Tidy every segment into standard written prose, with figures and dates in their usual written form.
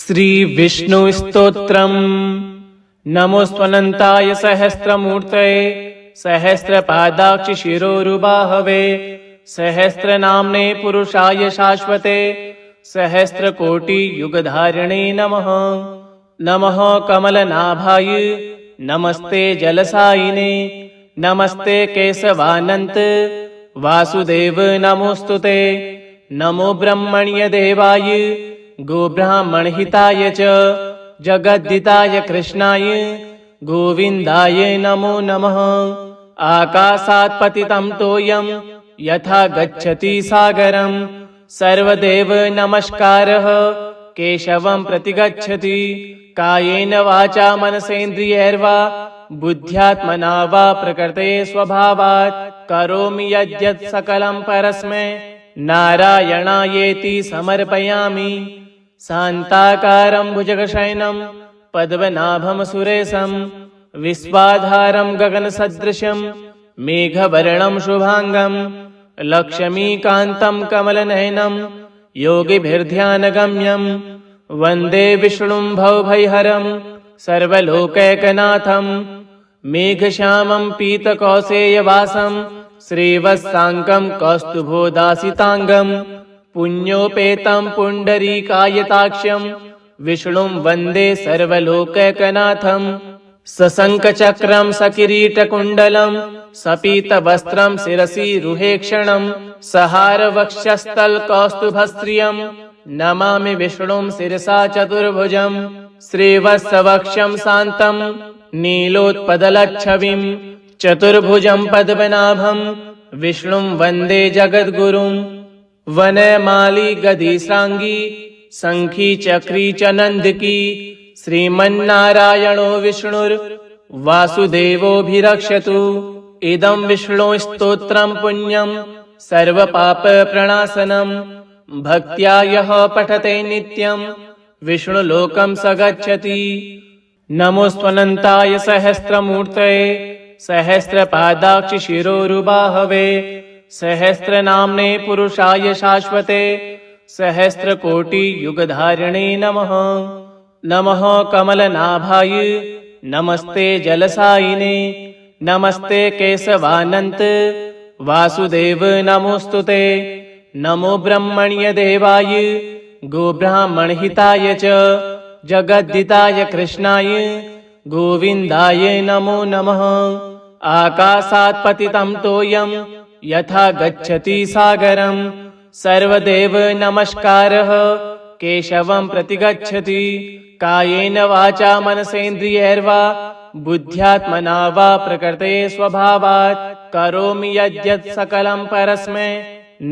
श्री विष्णु स्तोत्रम्। नमोऽस्त्वनन्ताय सहस्रमूर्तये सहस्रपादाक्षि शिरोरुबाहवे सहस्रनाम्ने पुरुषाय शाश्वते सहस्रकोटियुगधारिणे नमः। नमः कमलनाभाय नमस्ते जलसायिने नमस्ते केशवानन्त वासुदेव नमोस्तुते। नमो ब्रह्मण्यदेवाय गोब्राह्मणहिताय च जगद्दिताय कृष्णाय गोविन्दाय नमो नमः। आकाशात् पतितं तोयं यथा गच्छति सागरं सर्वदेव नमस्कारः केशवं प्रति गच्छति। कायेन वाचा मनसेन्द्रियैर्वा बुद्ध्यात्मना वा प्रकृते स्वभावात् करोमि यद्यत् सकलं परस्मै नारायणायेति समर्पयामि। शान्ताकारं भुजगशयनं पद्मनाभं सुरेशं विश्वाधारं गगनसदृशं मेघवर्णं शुभांगं लक्ष्मीकान्तं कमलनयनं योगिभिर्ध्यानगम्यं वन्दे विष्णुं भवभयहरं सर्वलोकैकनाथं मेघश्यामं पीतकौसेयवासं श्रीवत्साङ्गं कौस्तुभोदासिताङ्गं पुण्योपेतं पुण्डरीकायताक्ष्यं विष्णुं वन्दे सर्वलोकैकनाथं। सशङ्खचक्रं सकिरीटकुण्डलं सपीतवस्त्रं शिरसि रुहेक्षणं सहारवक्षस्थलकौस्तुभश्रियं नमामि विष्णुं शिरसा चतुर्भुजं। श्रीवत्सवक्षं शान्तं नीलोत्पदलच्छविं चतुर्भुजं पद्मनाभं विष्णुं वन्दे जगद्गुरुं। वनमाली गदिश्राङ्गी शङ्खी चक्री च नन्दकी श्रीमन्नारायणो विष्णुर्वासुदेवोऽभिरक्षतु। इदं विष्णुस्तोत्रं पुण्यं सर्वपापप्रणाशनं भक्त्या यः पठते नित्यं विष्णुलोकं स गच्छति। नमोऽस्त्वनन्ताय सहस्रमूर्तये सहस्रपादाक्षि शिरोरुबाहवे सहस्रनाम्ने पुरुषाय शाश्वते सहस्रकोटियुगधारिणे नमः। नमः कमलनाभाय नमस्ते जलसायिने नमस्ते केशवानन्त वासुदेव नमोस्तुते। नमो ब्रह्मण्यदेवाय गोब्राह्मणहिताय च जगद्दिताय कृष्णाय गोविन्दाय नमो नमः। आकाशात् पतितं तोयं यथा गच्छति सागरं सर्वदेव नमस्कारः केशवं प्रति गच्छति। कायेन वाचा मनसेन्द्रियैर्वा बुद्ध्यात्मना वा प्रकृते स्वभावात् करोमि यद्यत् सकलं परस्मै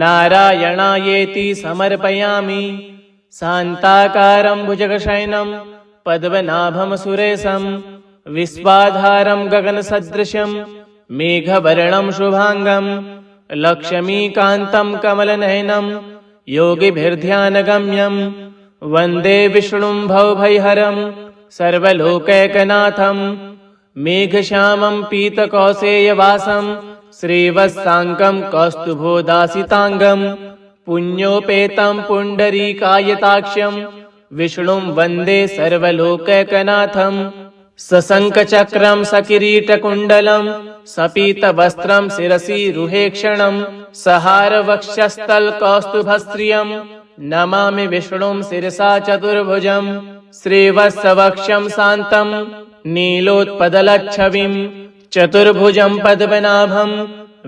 नारायणायेति समर्पयामि। शान्ताकारं भुजगशयनं पद्मनाभं सुरेशं विश्वाधारं गगनसदृशं मेघवर्णं शुभांगं लक्ष्मीकान्तं कमलनयनं योगिभिर्ध्यानगम्यं वन्दे विष्णुं भवभयहरं सर्वलोकैकनाथं मेघश्यामं पीतकौसेयवासं श्रीवत्साङ्गं कौस्तुभोदासिताङ्गं पुण्योपेतं पुण्डरीकायताक्ष्यं विष्णुं वन्दे सर्वलोकैकनाथं। सशङ्खचक्रं सकिरीटकुण्डलं सपीतवस्त्रं शिरसि रुहेक्षणं सहारवक्षस्थलकौस्तुभश्रियं नमामि विष्णुं शिरसा चतुर्भुजं। श्रीवत्सवक्षं शान्तं नीलोत्पदलच्छविं चतुर्भुजं पद्मनाभं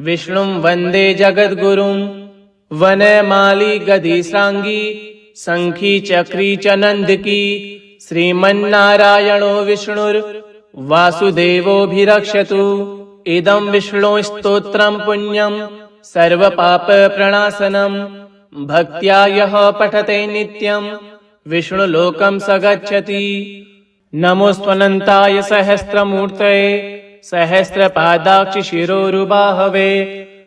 विष्णुं वन्दे जगद्गुरुं। वनमाली गदिश्राङ्गी शङ्खी चक्री च नन्दकी श्रीमन्नारायणो विष्णुर्वासुदेवोऽभिरक्षतु। इदं विष्णुस्तोत्रं पुण्यं सर्वपापप्रणाशनं भक्त्या यः पठते नित्यं विष्णुलोकं स गच्छति। नमोऽस्त्वनन्ताय सहस्रमूर्तये सहस्रपादाक्षि शिरोरुबाहवे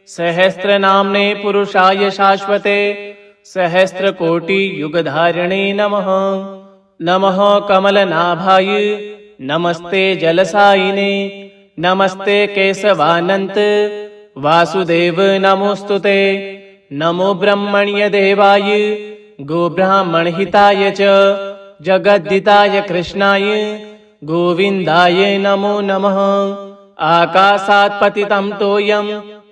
सहस्रनाम्ने पुरुषाय शाश्वते सहस्रकोटियुगधारिणे नमः। नमः कमलनाभाय नमस्ते जलसायिने नमस्ते केशवानन्त वासुदेव नमोस्तुते। नमो ब्रह्मण्यदेवाय गोब्राह्मणहिताय च जगद्दिताय कृष्णाय गोविन्दाय नमो नमः। आकाशात् पतितं तोयं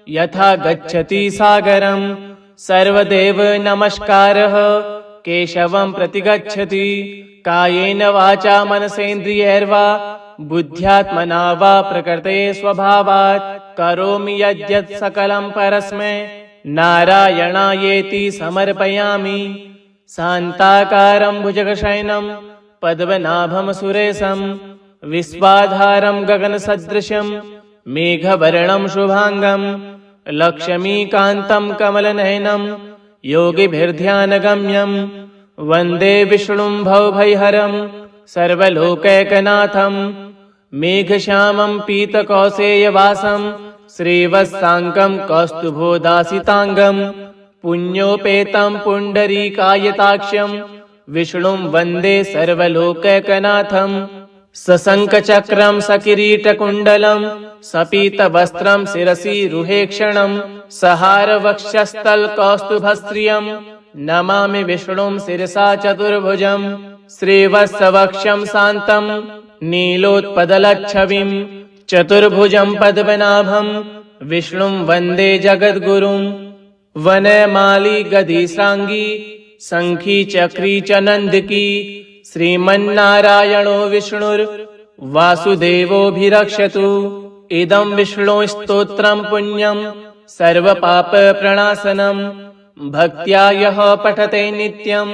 यथा गच्छति सागरं सर्वदेव नमस्कारः केशवं प्रति गच्छति। कायेन वाचा मनसेन्द्रियैर्वा बुद्ध्यात्मना वा प्रकृते स्वभावात् करोमि यद्यत् सकलं परस्मै नारायणायेति समर्पयामि। शान्ताकारं भुजगशयनं पद्मनाभं सुरेशं विश्वाधारं गगनसदृशं मेघवर्णं शुभांगं लक्ष्मीकान्तं कमलनयनं योगिभिर्ध्यानगम्यं वन्दे विष्णुं भवभयहरं सर्वलोकैकनाथं मेघश्यामं पीतकौसेयवासं श्रीवत्साङ्गं कौस्तुभोदासिताङ्गं पुण्योपेतं पुण्डरीकायताक्ष्यं विष्णुं वन्दे सर्वलोकैकनाथं। सशङ्खचक्रं सकिरीटकुण्डलं सपीतवस्त्रं शिरसि रुहेक्षणं सहारवक्षस्थलकौस्तुभश्रियं नमामि विष्णुं शिरसा चतुर्भुजं। श्रीवत्सवक्षं शान्तं नीलोत्पलच्छविं चतुर्भुजं पद्मनाभं विष्णुं वन्दे जगद्गुरुं। वनमाली गदिश्राङ्गी शङ्खी चक्री च नन्दकी श्रीमन्नारायणो विष्णुर्वासुदेवोऽभिरक्षतु। इदं विष्णुस्तोत्रं पुण्यं सर्वपापप्रणाशनं भक्त्या यः पठते नित्यं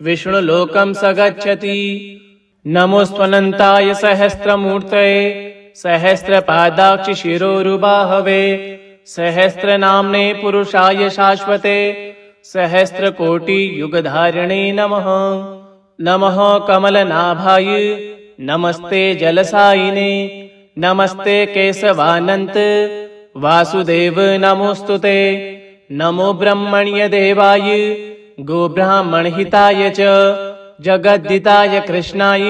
विष्णुलोकं स गच्छति। नमोऽस्त्वनन्ताय सहस्रमूर्तये सहस्रपादाक्षिशिरोरुबाहवे सहस्रनाम्ने पुरुषाय शाश्वते सहस्रकोटियुगधारिणे नमः। नमः कमलनाभाय नमस्ते जलसायिने नमस्ते केशवानन्त वासुदेव नमोस्तुते। नमो ब्रह्मण्यदेवाय गोब्राह्मणहिताय च जगद्दिताय कृष्णाय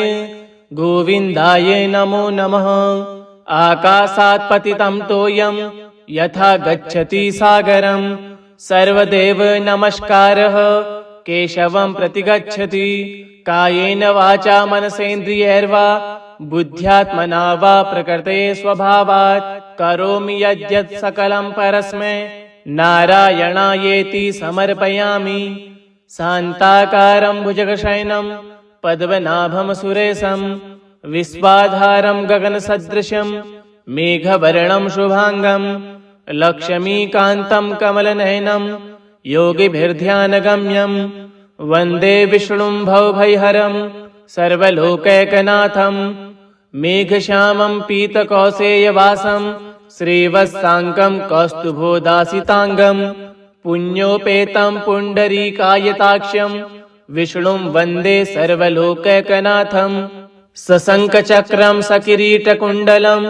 गोविन्दाय नमो नमः। आकाशात् पतितं तोयं यथा गच्छति सागरं सर्वदेव नमस्कारः केशवं प्रति गच्छति। कायेन वाचा मनसेन्द्रियैर्वा बुद्ध्यात्मना वा प्रकृते स्वभावात् करोमि यद्यत् सकलं परस्मै नारायणायेति समर्पयामि। शान्ताकारं भुजगशयनं पद्मनाभं सुरेशं विश्वाधारं गगनसदृशं मेघवर्णं शुभांगं लक्ष्मीकान्तं कमलनयनं योगिभिर्ध्यानगम्यं वन्दे विष्णुं भवभयहरं सर्वलोकैकनाथं मेघश्यामं पीतकौसेयवासं श्रीवत्साङ्गं कौस्तुभोदासिताङ्गं पुण्योपेतं पुण्डरीकायताक्ष्यं विष्णुं वन्दे सर्वलोकैकनाथं। सशङ्खचक्रं सकिरीटकुण्डलं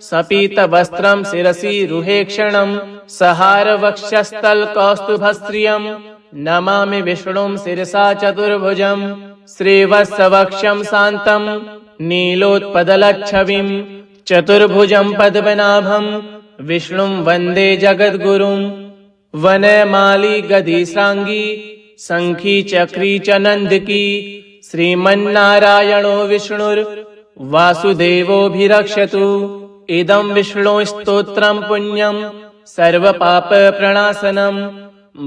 सपीतवस्त्रं शिरसि रुहेक्षणं सहारवक्षस्थलकौस्तुभश्रियं नमामि विष्णुं शिरसा चतुर्भुजं। श्रीवत्सवक्षं शान्तं नीलोत्पलच्छविं चतुर्भुजं पद्मनाभं विष्णुं वन्दे जगद्गुरुं। वनमाली गदिश्राङ्गी शङ्खी चक्री च नन्दकी श्रीमन्नारायणो विष्णुर्वासुदेवोऽभिरक्षतु। इदं विष्णुस्तोत्रं पुण्यं सर्वपापप्रणाशनं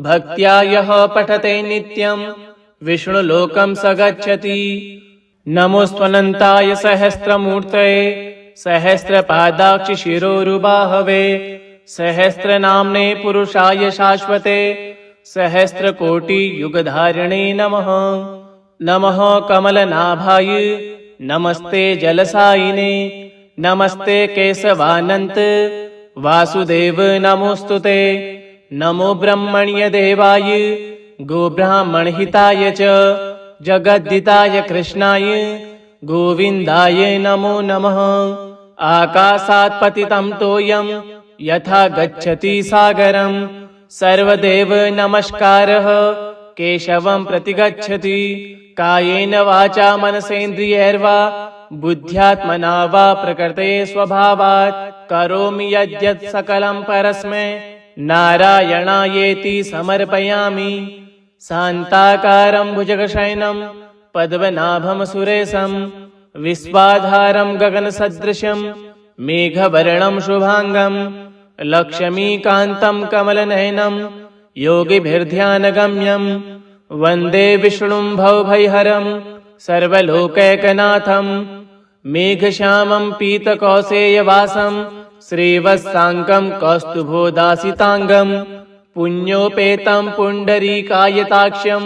भक्त्या यः पठते नित्यं विष्णुलोकं स गच्छति। नमोऽस्त्वनन्ताय सहस्रमूर्तये सहस्रपादाक्षिशिरोरुबाहवे सहस्रनाम्ने पुरुषाय शाश्वते सहस्रकोटियुगधारिणे नमः। नमः कमलनाभाय नमस्ते जलसायिने नमस्ते केशवानन्त वासुदेव नमोस्तुते। नमो ब्रह्मण्यदेवाय गोब्राह्मणहिताय च जगद्दिताय कृष्णाय गोविन्दाय नमो नमः। आकाशात् पतितं तोयं यथा गच्छति सागरं सर्वदेव नमस्कारः केशवं प्रति गच्छति। कायेन वाचा मनसेन्द्रियैर्वा बुद्ध्यात्मना वा प्रकृते स्वभावात् करोमि यद्यत् सकलं परस्मै नारायणायेति समर्पयामि। शान्ताकारं भुजगशयनं पद्मनाभं सुरेशं विश्वाधारं गगनसदृशं मेघवर्णं शुभांगं लक्ष्मीकान्तं कमलनयनं योगिभिर्ध्यानगम्यं वन्दे विष्णुं भवभयहरं सर्वलोकैकनाथं मेघश्यामं पीतकौसेयवासं श्रीवत्साङ्गं कौस्तुभोदासिताङ्गं पुण्योपेतं पुण्डरीकायताक्षं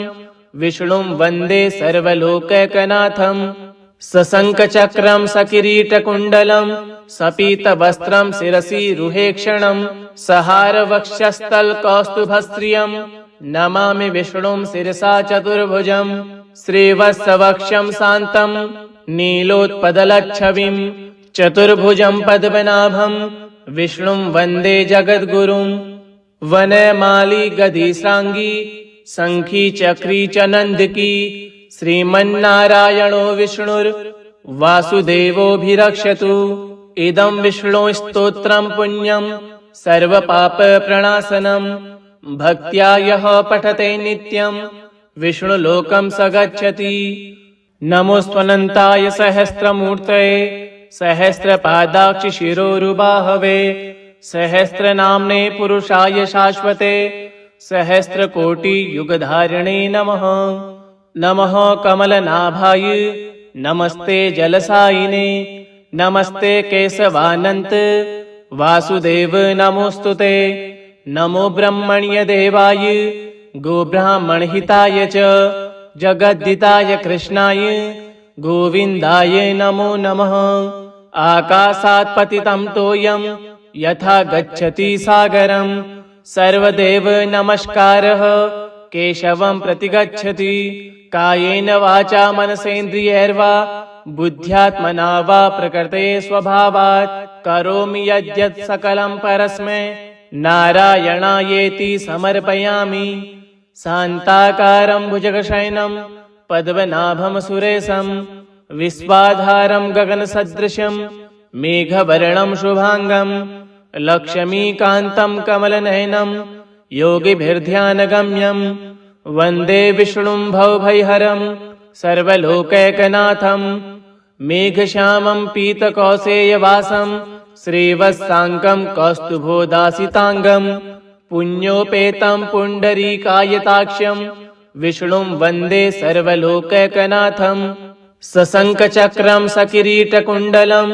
विष्णुं वन्दे सर्वलोकैकनाथं सशङ्खचक्रं सकिरीटकुण्डलं सपीतवस्त्रं शिरसि रुहेक्षणं सहारवक्षस्थलकौस्तुभश्रियं नमामि विष्णुं शिरसा चतुर्भुजं श्रीवत्सवक्षं शान्तं नीलोत्पदलच्छविं चतुर्भुजं पद्मनाभं विष्णुं वन्दे जगद्गुरुं वनमाली गदिश्राङ्गी शङ्खी चक्री च नन्दकी श्रीमन्नारायणो विष्णुर्वासुदेवोऽभिरक्षतु इदं विष्णुस्तोत्रं पुण्यं सर्वपापप्रणाशनं भक्त्या यः पठते नित्यं विष्णुलोकं स गच्छति। नमोऽस्त्वनन्ताय सहस्रमूर्तये सहस्रपादाक्षिशिरोरुबाहवे सहस्रनाम्ने पुरुषाय शाश्वते सहस्रकोटियुगधारिणे नमः। नमः कमलनाभाय नमस्ते जलसायिने नमस्ते केशवानन्त वासुदेव नमोस्तुते नमो ब्रह्मण्यदेवाय गोब्राह्मणहिताय च जगद्दिताय कृष्णाय गोविन्दाय नमो नमः। आकाशात् पतितं तोयं यथा गच्छति सागरं सर्वदेव नमस्कारः केशवं प्रतिगच्छति। कायेन वाचा मनसेन्द्रियैर्वा बुद्ध्यात्मना वा प्रकृते स्वभावात् करोमि यद्यत् सकलं परस्मै नारायणायेति समर्पयामि। शान्ताकारं भुजगशयनं पद्मनाभं सुरेशं विश्वाधारं गगनसदृशं मेघवर्णं शुभांगं लक्ष्मीकान्तं कमलनयनं योगिभिर्ध्यानगम्यं वन्दे विष्णुं भवभयहरं सर्वलोकैकनाथं मेघश्यामं पीतकौसेयवासं श्रीवत्साङ्गं कौस्तुभोदासिताङ्गं पुण्योपेतं पुण्डरीकायताक्षं विष्णुं वन्दे सर्वलोकैकनाथं सशङ्खचक्रं सकिरीटकुण्डलं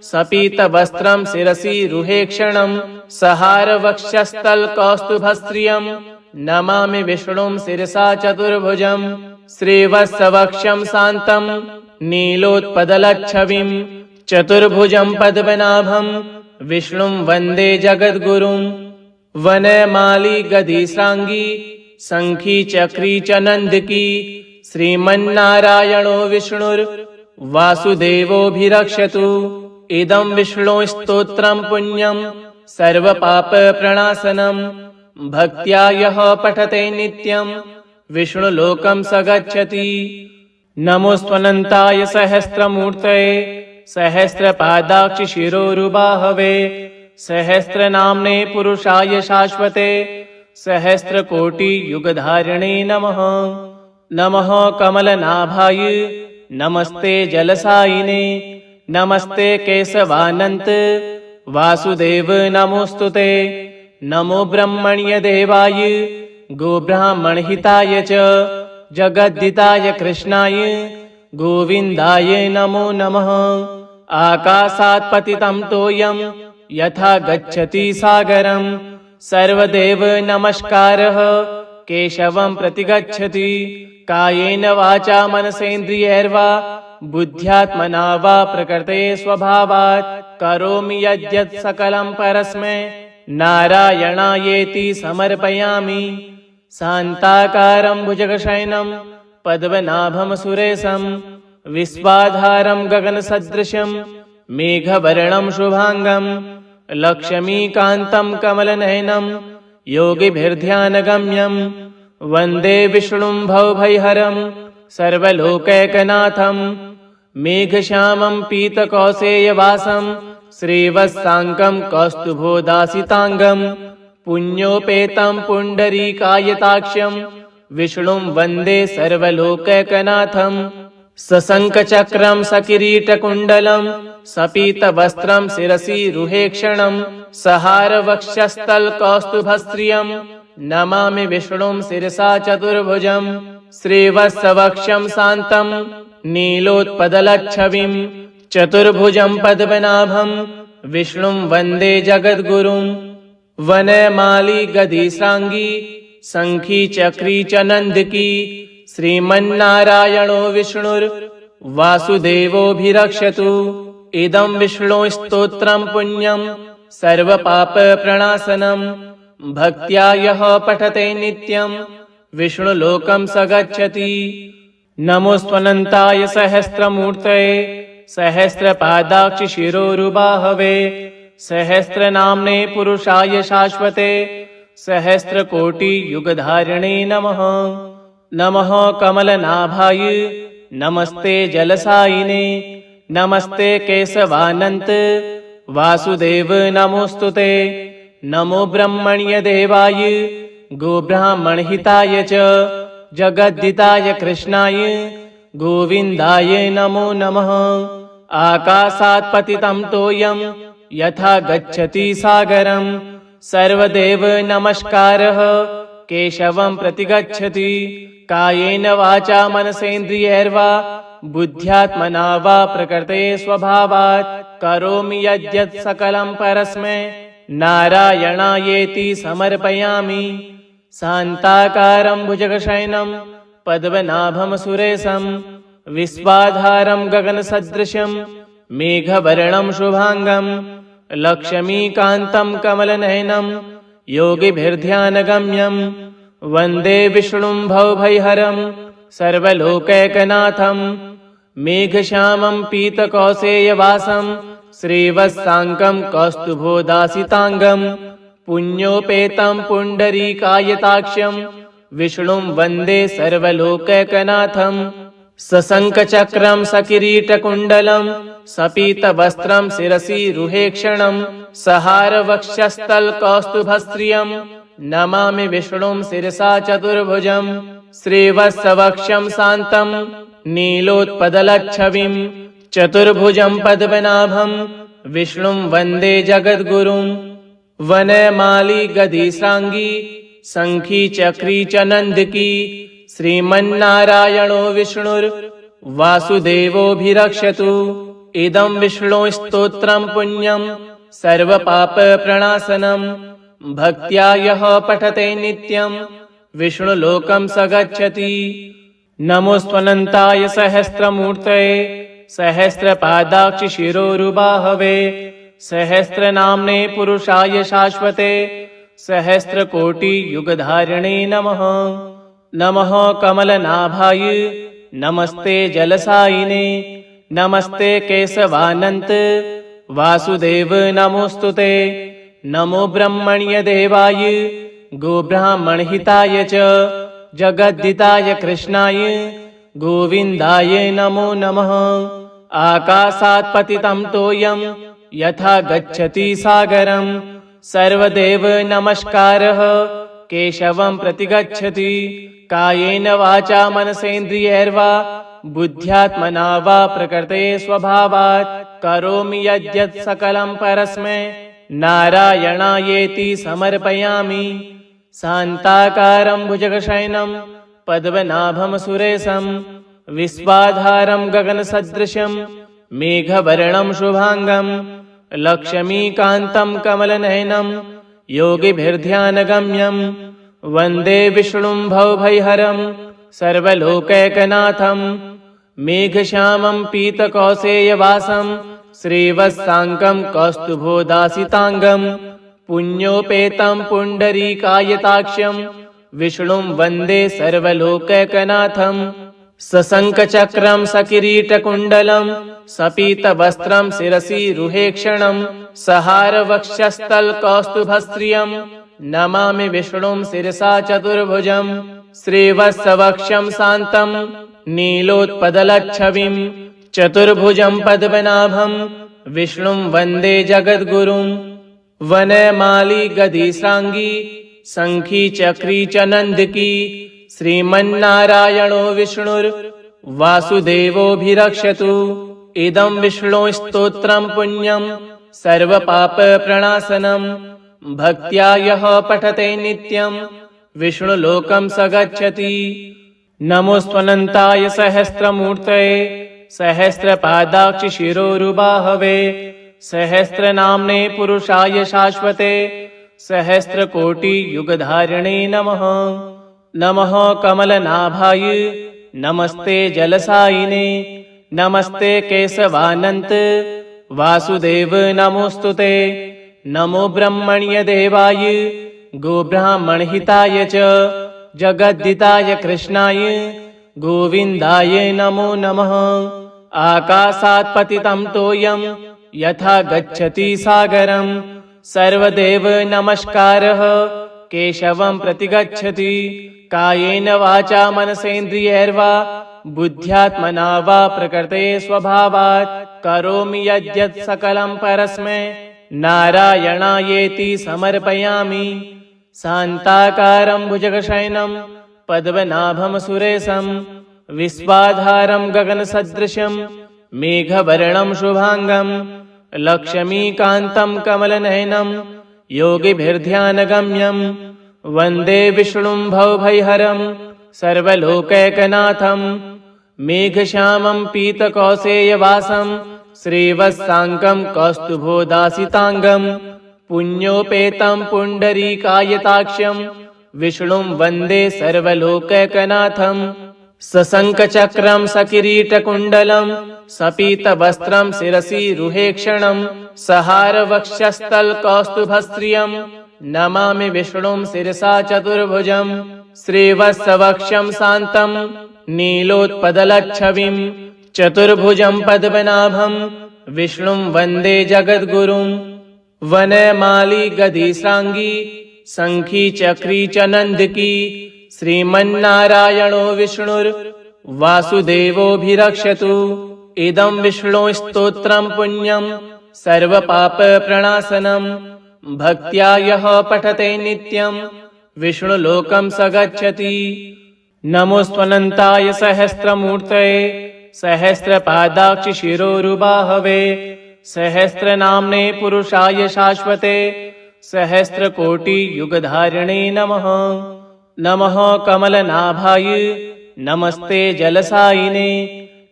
सपीतवस्त्रं शिरसि रुहेक्षणं सहारवक्षस्थलकौस्तुभश्रियं नमामि विष्णुं शिरसा चतुर्भुजं श्रीवत्सवक्षं शान्तं नीलोत्पदलच्छविं चतुर्भुजं पद्मनाभं विष्णुं वन्दे जगद्गुरुं वनमाली गदिश्राङ्गी शङ्खी चक्री च नन्दकी श्रीमन्नारायणो विष्णुर्वासुदेवोऽभिरक्षतु इदं विष्णुस्तोत्रं पुण्यं सर्वपापप्रणाशनं भक्त्या यः पठते नित्यं विष्णुलोकं स गच्छति। नमोऽस्त्वनन्ताय सहस्रमूर्तये सहस्रपादाक्षिशिरोरुबाहवे सहस्रनाम्ने पुरुषाय शाश्वते सहस्रकोटियुगधारिणे नमः। नमः कमलनाभाय नमस्ते जलसायिने नमस्ते केशवानन्त वासुदेव नमोस्तुते नमो ब्रह्मण्यदेवाय गोब्राह्मणहिताय च जगद्दिताय कृष्णाय गोविन्दाय नमो नमः। आकाशात् पतितं तोयं यथा गच्छति सागरं सर्वदेव नमस्कारः केशवं प्रतिगच्छति। कायेन वाचा मनसेन्द्रियैर्वा बुद्ध्यात्मना वा प्रकृते स्वभावात् करोमि यद्यत् सकलं परस्मै नारायणायेति समर्पयामि। शान्ताकारं भुजगशयनं पद्मनाभं सुरेशं विश्वाधारं गगनसदृशं मेघवर्णं शुभांगं लक्ष्मीकान्तं कमलनयनं योगिभिर्ध्यानगम्यं वन्दे विष्णुं भवभयहरं सर्वलोकैकनाथं मेघश्यामं पीतकौसेयवासं श्रीवत्साङ्गं कौस्तुभोदासिताङ्गं पुण्योपेतं पुण्डरीकायताक्षं विष्णुं वन्दे सर्वलोकैकनाथं सशङ्खचक्रं सकिरीटकुण्डलं सपीतवस्त्रं शिरसि रुहेक्षणं सहारवक्षस्थलकौस्तुभश्रियं नमामि विष्णुं शिरसा चतुर्भुजं श्रीवत्सवक्षं शान्तं नीलोत्पदलच्छविं चतुर्भुजं पद्मनाभं विष्णुं वन्दे जगद्गुरुं वनमाली गदिश्राङ्गी शङ्खी चक्री च नन्दकी श्रीमन्नारायणो विष्णुर्वासुदेवोऽभिरक्षतु इदं विष्णुस्तोत्रं पुण्यं सर्वपापप्रणाशनं भक्त्या यः पठते नित्यं विष्णुलोकं स गच्छति। नमोऽस्त्वनन्ताय सहस्रमूर्तये सहस्रपादाक्षिशिरोरुबाहवे सहस्रनाम्ने पुरुषाय शाश्वते सहस्रकोटियुगधारिणे नमः। नमः कमलनाभाय नमस्ते जलसायिने नमस्ते केशवानन्त वासुदेव नमोस्तुते। नमो ब्रह्मण्यदेवाय गोब्राह्मणहिताय च जगद्दिताय कृष्णाय गोविन्दाय नमो नमः। आकाशात् पतितं तोयं यथा गच्छति सागरं सर्वदेव नमस्कारः केशवं प्रतिगच्छति। कायेन वाचा मनसेन्द्रियैर्वा बुद्ध्यात्मना वा प्रकृते स्वभावात् करोमि यद्यत् सकलं परस्मै नारायणायेति समर्पयामि। शान्ताकारं भुजगशयनं पद्मनाभं सुरेशं विश्वाधारं गगनसदृशं मेघवर्णं शुभांगं लक्ष्मीकान्तं कमलनयनं योगिभिर्ध्यानगम्यं वन्दे विष्णुं भवभयहरं सर्वलोकैकनाथं मेघश्यामं पीतकौसेयवासं श्रीवत्साङ्कं कौस्तुभोदासिताङ्गं पुण्योपेतं पुण्डरीकायताक्ष्यं विष्णुं वन्दे सर्वलोकैकनाथं सशङ्खचक्रं सकिरीटकुण्डलं सपीतवस्त्रं शिरसि रुहेक्षणं सहारवक्षस्थलकौस्तुभश्रियं नमामि विष्णुं शिरसा चतुर्भुजं श्रीवत्सवक्षं शान्तं नीलोत्पदलच्छविं चतुर्भुजं पद्मनाभं विष्णुं वन्दे जगद्गुरुं वनमाली गदिश्राङ्गी शङ्खी चक्री च नन्दकी श्रीमन्नारायणो विष्णुर्वासुदेवोऽभिरक्षतु इदं विष्णुस्तोत्रं पुण्यं सर्वपापप्रणाशनं भक्त्या यः पठते नित्यं विष्णुलोकं स गच्छति। नमोऽस्त्वनन्ताय सहस्रमूर्तये सहस्रपादाक्षिशिरोरुबाहवे सहस्रनाम्ने पुरुषाय शाश्वते सहस्रकोटियुगधारिणे नमः। नमः कमलनाभाय नमस्ते जलसायिने नमस्ते केशवानन्त वासुदेव नमोस्तुते। नमो ब्रह्मण्यदेवाय गोब्राह्मणहिताय च जगद्दिताय कृष्णाय गोविन्दाय नमो नमः। आकाशात् पतितं तोयं यथा गच्छति सागरं सर्वदेव नमस्कारः केशवं प्रतिगच्छति। कायेन वाचा मनसेन्द्रियैर्वा बुद्ध्यात्मना वा प्रकृते स्वभावात् करोमि यद्यत् सकलं परस्मै नारायणायेति समर्पयामि। शान्ताकारं भुजगशयनं पद्मनाभं सुरेशं विश्वाधारं गगनसदृशं मेघवर्णं शुभांगं लक्ष्मीकान्तं कमलनयनं योगिभिर्ध्यानगम्यं वन्दे विष्णुं भवभयहरं सर्वलोकैकनाथं मेघश्यामं पीतकौसेयवासं श्रीवत्साङ्कं कौस्तुभोदासिताङ्गं पुण्योपेतं पुण्डरीकायताक्ष्यं विष्णुं वन्दे सर्वलोकैकनाथं सशङ्खचक्रं सकिरीटकुण्डलं सपीतवस्त्रं शिरसि रुहेक्षणं सहारवक्षस्थलकौस्तुभश्रियं नमामि विष्णुं शिरसा चतुर्भुजं श्रीवत्सवक्षं शान्तं नीलोत्पदलच्छविं चतुर्भुजं पद्मनाभं विष्णुं वन्दे जगद्गुरुं वनमाली गदिश्राङ्गी शङ्खी चक्री च नन्दकी श्रीमन्नारायणो वासुदेवोऽभिरक्षतु। इदं विष्णुस्तोत्रं पुण्यं सर्वपापप्रणाशनं। भक्त्या यः पठते नित्यं विष्णुलोकं स गच्छति। नमोऽस्त्वनन्ताय सहस्रमूर्तये सहस्रपादाक्षिशिरोरुबाहवे सहस्रनाम्ने पुरुषाय शाश्वते सहस्रकोटियुगधारिणे नमः। नमः कमलनाभाय नमस्ते जलसायिने नमस्ते केशवानन्त वासुदेव नमोऽस्तुते। नमो ब्रह्मण्यदेवाय गोब्राह्मणहिताय च जगद्दिताय कृष्णाय गोविन्दाय नमो नमः। आकाशात् पतितं तोयं यथा गच्छति सागरं सर्वदेव नमस्कारः केशवं प्रति गच्छति। कायेन वाचा मनसेन्द्रियैर्वा बुद्ध्यात्मना वा प्रकृते स्वभावात् करोमि यद्यत् सकलं परस्मै नारायणायेति समर्पयामि। शान्ताकारं भुजगशयनं पद्मनाभं सुरेशं विश्वाधारं गगनसदृशं मेघवर्णं शुभांगं लक्ष्मीकान्तं कमलनयनं योगिभिर्ध्यानगम्यं वन्दे विष्णुं भवभयहरं सर्वलोकैकनाथं। मेघश्यामं पीतकौसेयवासं श्रीवत्साङ्गं कौस्तुभोदासिताङ्गं पुण्योपेतं पुण्डरीकायताक्ष्यं विष्णुं वन्दे सर्वलोकैकनाथं। सशङ्खचक्रं सकिरीटकुण्डलं सपीतवस्त्रं शिरसि रुहेक्षणं सहारवक्षस्थलकौस्तुभश्रियं नमामि विष्णुं शिरसा चतुर्भुजं। श्रीवत्सवक्षं शान्तं नीलोत्पलच्छविं चतुर्भुजं पद्मनाभं विष्णुं वन्दे जगद्गुरुं। वनमाली गदिश्राङ्गी शङ्खी चक्री च नन्दकी श्रीमन्नारायणो विष्णुर्वासुदेवोऽभिरक्षतु। इदं विष्णुस्तोत्रं पुण्यं सर्वपापप्रणाशनं। भक्त्या यः पठते नित्यं विष्णुलोकं स गच्छति। नमोऽस्त्वनन्ताय सहस्रमूर्तये सहस्रपादाक्षिशिरोरुबाहवे सहस्रनाम्ने पुरुषाय शाश्वते सहस्रकोटियुगधारिणे नमः। नमः कमलनाभाय नमस्ते जलसायिने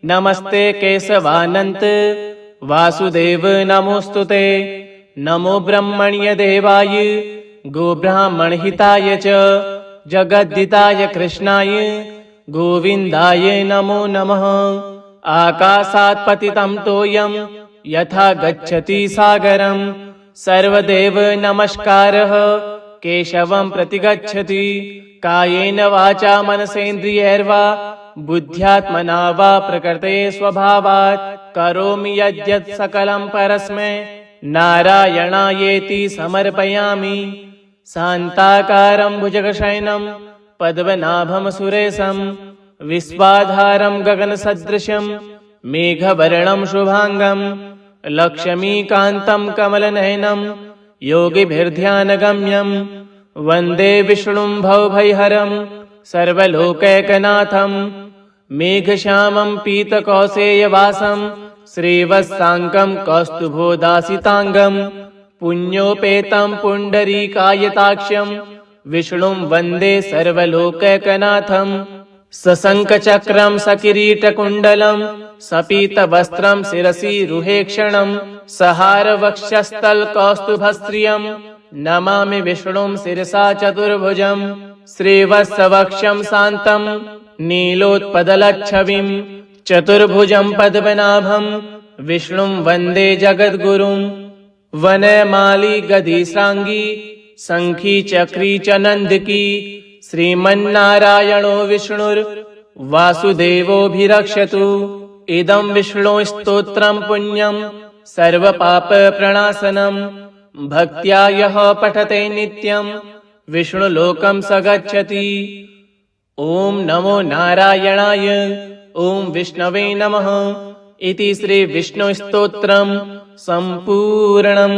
नमस्ते केशवानन्त वासुदेव नमोऽस्तुते। नमो ब्रह्मण्यदेवाय गोब्राह्मणहिताय च जगद्दिताय कृष्णाय गोविन्दाय नमो नमः। आकाशात् पतितं तोयं यथा गच्छति सागरं सर्वदेव नमस्कारः केशवं प्रति गच्छति। कायेन वाचा मनसेन्द्रियैर्वा बुद्ध्यात्मना वा प्रकृते स्वभावात् करोमि यद्यत् सकलं परस्मै नारायणायेति समर्पयामि। शान्ताकारं भुजगशयनं पद्मनाभं सुरेशं विश्वाधारं गगनसदृशं मेघवर्णं शुभांगं लक्ष्मीकान्तं कमलनयनं योगिभिर्ध्यानगम्यं वन्दे विष्णुं भवभयहरं सर्वलोकैकनाथं। मेघश्यामं पीतकौसेयवासं श्रीवत्साङ्गं कौस्तुभोदासिताङ्गं पुण्योपेतं पुण्डरीकायताक्ष्यं विष्णुं वन्दे सर्वलोकैकनाथं। सशङ्खचक्रं सकिरीटकुण्डलं सपीतवस्त्रं शिरसि रुहेक्षणं सहारवक्षस्थलकौस्तुभश्रियं नमामि विष्णुं शिरसा चतुर्भुजं। श्रीवत्सवक्षं शान्तं नीलोत्पलच्छविं चतुर्भुजं पद्मनाभं विष्णुं वन्दे जगद्गुरुं। वनमाली गदिश्राङ्गी शङ्खी चक्री च नन्दकी श्रीमन्नारायणो विष्णुर्वासुदेवोऽभिरक्षतु। इदं विष्णुस्तोत्रं पुण्यं सर्वपापप्रणाशनं। भक्त्या यः पठते नित्यं विष्णुलोकं स गच्छति। ॐ नमो नारायणाय ॐ विष्णवे नमः इति श्रीविष्णुस्तोत्रं सम्पूर्णम्।